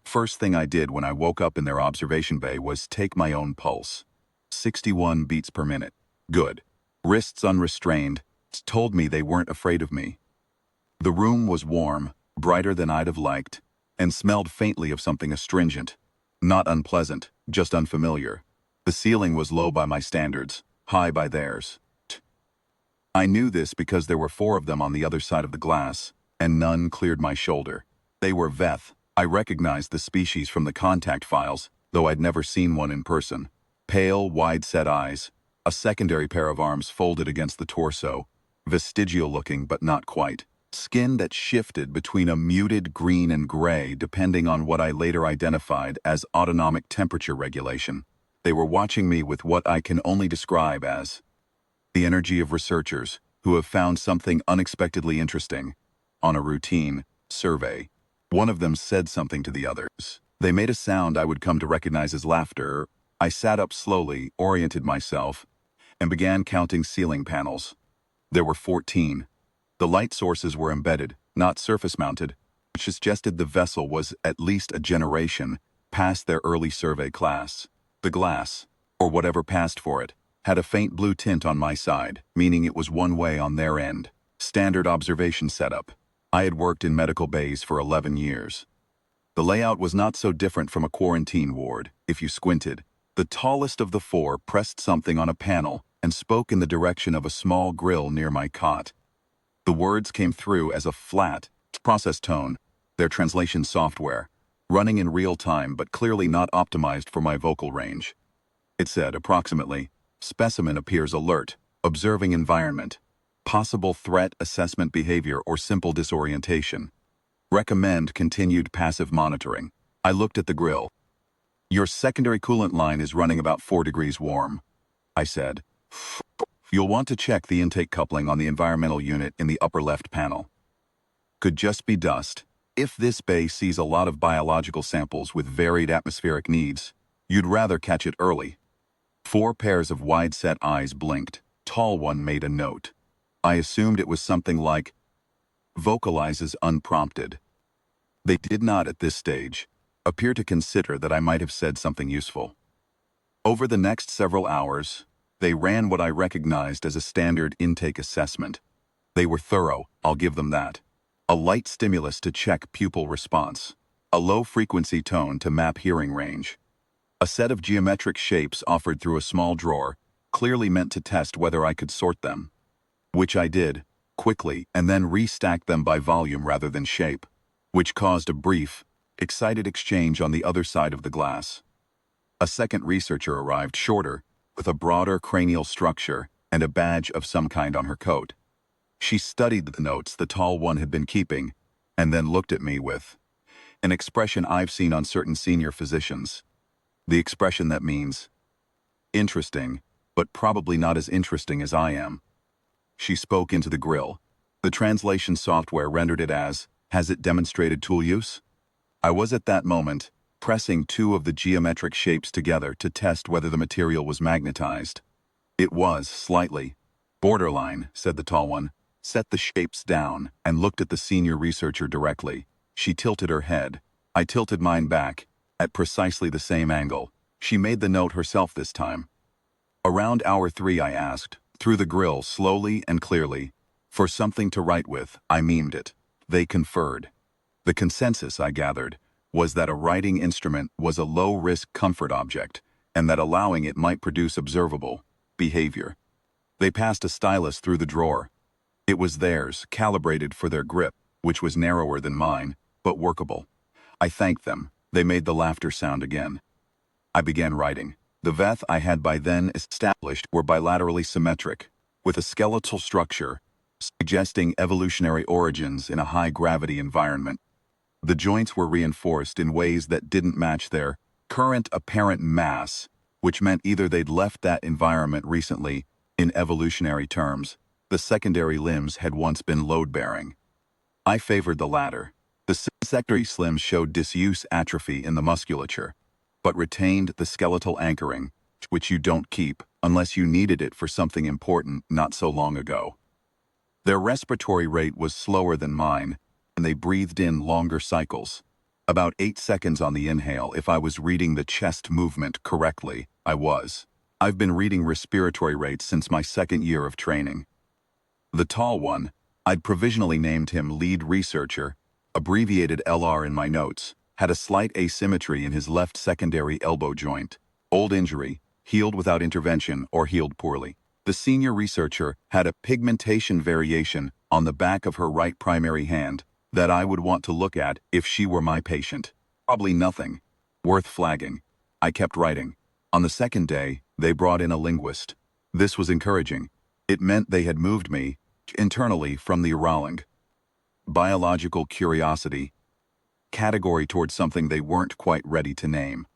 First thing I did when I woke up in their observation bay was take my own pulse. 61 beats per minute. Good. Wrists unrestrained. Told me they weren't afraid of me. The room was warm, brighter than I'd have liked, and smelled faintly of something astringent. Not unpleasant, just unfamiliar. The ceiling was low by my standards, high by theirs. I knew this because there were 4 of them on the other side of the glass, and none cleared my shoulder. They were Veth. I recognized the species from the contact files, though I'd never seen one in person. Pale, wide-set eyes, a secondary pair of arms folded against the torso, vestigial-looking but not quite. Skin that shifted between a muted green and gray depending on what I later identified as autonomic temperature regulation. They were watching me with what I can only describe as the energy of researchers who have found something unexpectedly interesting on a routine survey. One of them said something to the others. They made a sound I would come to recognize as laughter. I sat up slowly, oriented myself, and began counting ceiling panels. There were 14. The light sources were embedded, not surface-mounted, which suggested the vessel was at least a generation past their early survey class. The glass, or whatever passed for it, had a faint blue tint on my side, meaning it was one way on their end. Standard observation setup. I had worked in medical bays for 11 years. The layout was not so different from a quarantine ward, if you squinted. The tallest of the 4 pressed something on a panel and spoke in the direction of a small grill near my cot. The words came through as a flat, processed tone, their translation software, running in real time but clearly not optimized for my vocal range. It said, approximately, Specimen appears alert, observing environment, possible threat assessment behavior or simple disorientation. Recommend continued passive monitoring. I looked at the grill. Your secondary coolant line is running about 4 degrees warm, I said. You'll want to check the intake coupling on the environmental unit in the upper left panel. Could just be dust. If this bay sees a lot of biological samples with varied atmospheric needs, you'd rather catch it early. 4 pairs of wide-set eyes blinked. Tall one made a note. I assumed it was something like, vocalizes unprompted. They did not at this stage appear to consider that I might have said something useful. Over the next several hours, they ran what I recognized as a standard intake assessment. They were thorough, I'll give them that. A light stimulus to check pupil response. A low-frequency tone to map hearing range. A set of geometric shapes offered through a small drawer, clearly meant to test whether I could sort them. Which I did, quickly, and then restacked them by volume rather than shape, which caused a brief, excited exchange on the other side of the glass. A second researcher arrived, shorter, with a broader cranial structure and a badge of some kind on her coat. She studied the notes the tall one had been keeping, and then looked at me with an expression I've seen on certain senior physicians. The expression that means, interesting, but probably not as interesting as I am. She spoke into the grill. The translation software rendered it as, has it demonstrated tool use? I was at that moment pressing 2 of the geometric shapes together to test whether the material was magnetized. It was, slightly. Borderline, said the tall one, set the shapes down and looked at the senior researcher directly. She tilted her head. I tilted mine back, at precisely the same angle. She made the note herself this time. Around hour 3 I asked, through the grill slowly and clearly, for something to write with. I memed it. They conferred. The consensus, I gathered, was that a writing instrument was a low-risk comfort object, and that allowing it might produce observable behavior. They passed a stylus through the drawer. It was theirs, calibrated for their grip, which was narrower than mine, but workable. I thanked them. They made the laughter sound again. I began writing. The Veth I had by then established were bilaterally symmetric, with a skeletal structure, suggesting evolutionary origins in a high-gravity environment. The joints were reinforced in ways that didn't match their current apparent mass, which meant either they'd left that environment recently, in evolutionary terms. The secondary limbs had once been load-bearing. I favored the latter. The secondary limbs showed disuse atrophy in the musculature, but retained the skeletal anchoring, which you don't keep unless you needed it for something important not so long ago. Their respiratory rate was slower than mine, and they breathed in longer cycles. About 8 seconds on the inhale. If I was reading the chest movement correctly, I was. I've been reading respiratory rates since my second year of training. The tall one, I'd provisionally named him lead researcher, abbreviated LR in my notes, had a slight asymmetry in his left secondary elbow joint. Old injury, healed without intervention or healed poorly. The senior researcher had a pigmentation variation on the back of her right primary hand that I would want to look at if she were my patient. Probably nothing worth flagging. I kept writing. On the second day, they brought in a linguist. This was encouraging. It meant they had moved me internally from the urology, biological curiosity, category towards something they weren't quite ready to name.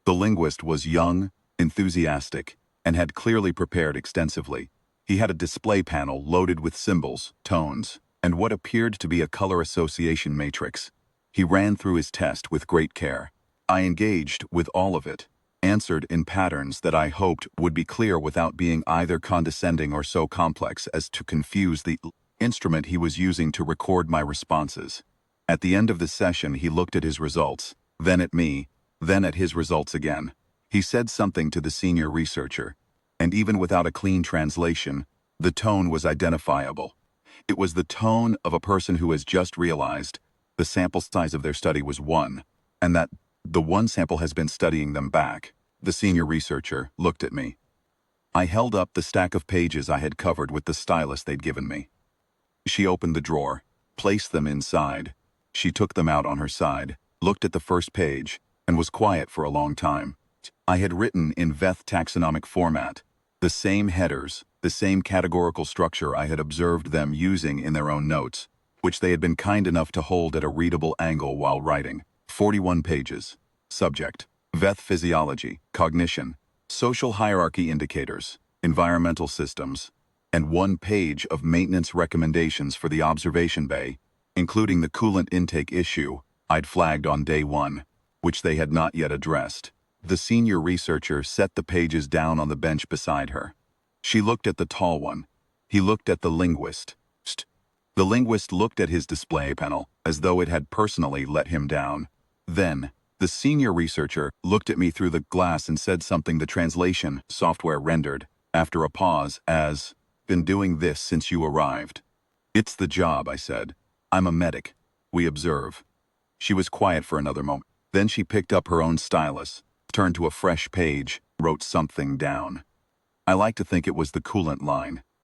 The linguist was young, enthusiastic, and had clearly prepared extensively. He had a display panel loaded with symbols, tones, and what appeared to be a color association matrix. He ran through his test with great care. I engaged with all of it, answered in patterns that I hoped would be clear without being either condescending or so complex as to confuse the instrument he was using to record my responses. At the end of the session, he looked at his results, then at me, then at his results again. He said something to the senior researcher, and even without a clean translation, the tone was identifiable. It was the tone of a person who has just realized the sample size of their study was 1, and that the one sample has been studying them back. The senior researcher looked at me. I held up the stack of pages I had covered with the stylus they'd given me. She opened the drawer, placed them inside. She took them out on her side, looked at the first page, and was quiet for a long time. I had written in Veth taxonomic format, the same headers, the same categorical structure I had observed them using in their own notes, which they had been kind enough to hold at a readable angle while writing. 41 pages. Subject: Veth physiology, cognition, social hierarchy indicators, environmental systems, and 1 page of maintenance recommendations for the observation bay, including the coolant intake issue I'd flagged on day 1, which they had not yet addressed. The senior researcher set the pages down on the bench beside her. She looked at the tall one. He looked at the linguist. The linguist looked at his display panel as though it had personally let him down. Then, the senior researcher looked at me through the glass and said something the translation software rendered, after a pause, as, "Been doing this since you arrived." "It's the job," I said. "I'm a medic. We observe." She was quiet for another moment. Then she picked up her own stylus, turned to a fresh page, wrote something down. I like to think it was the coolant line.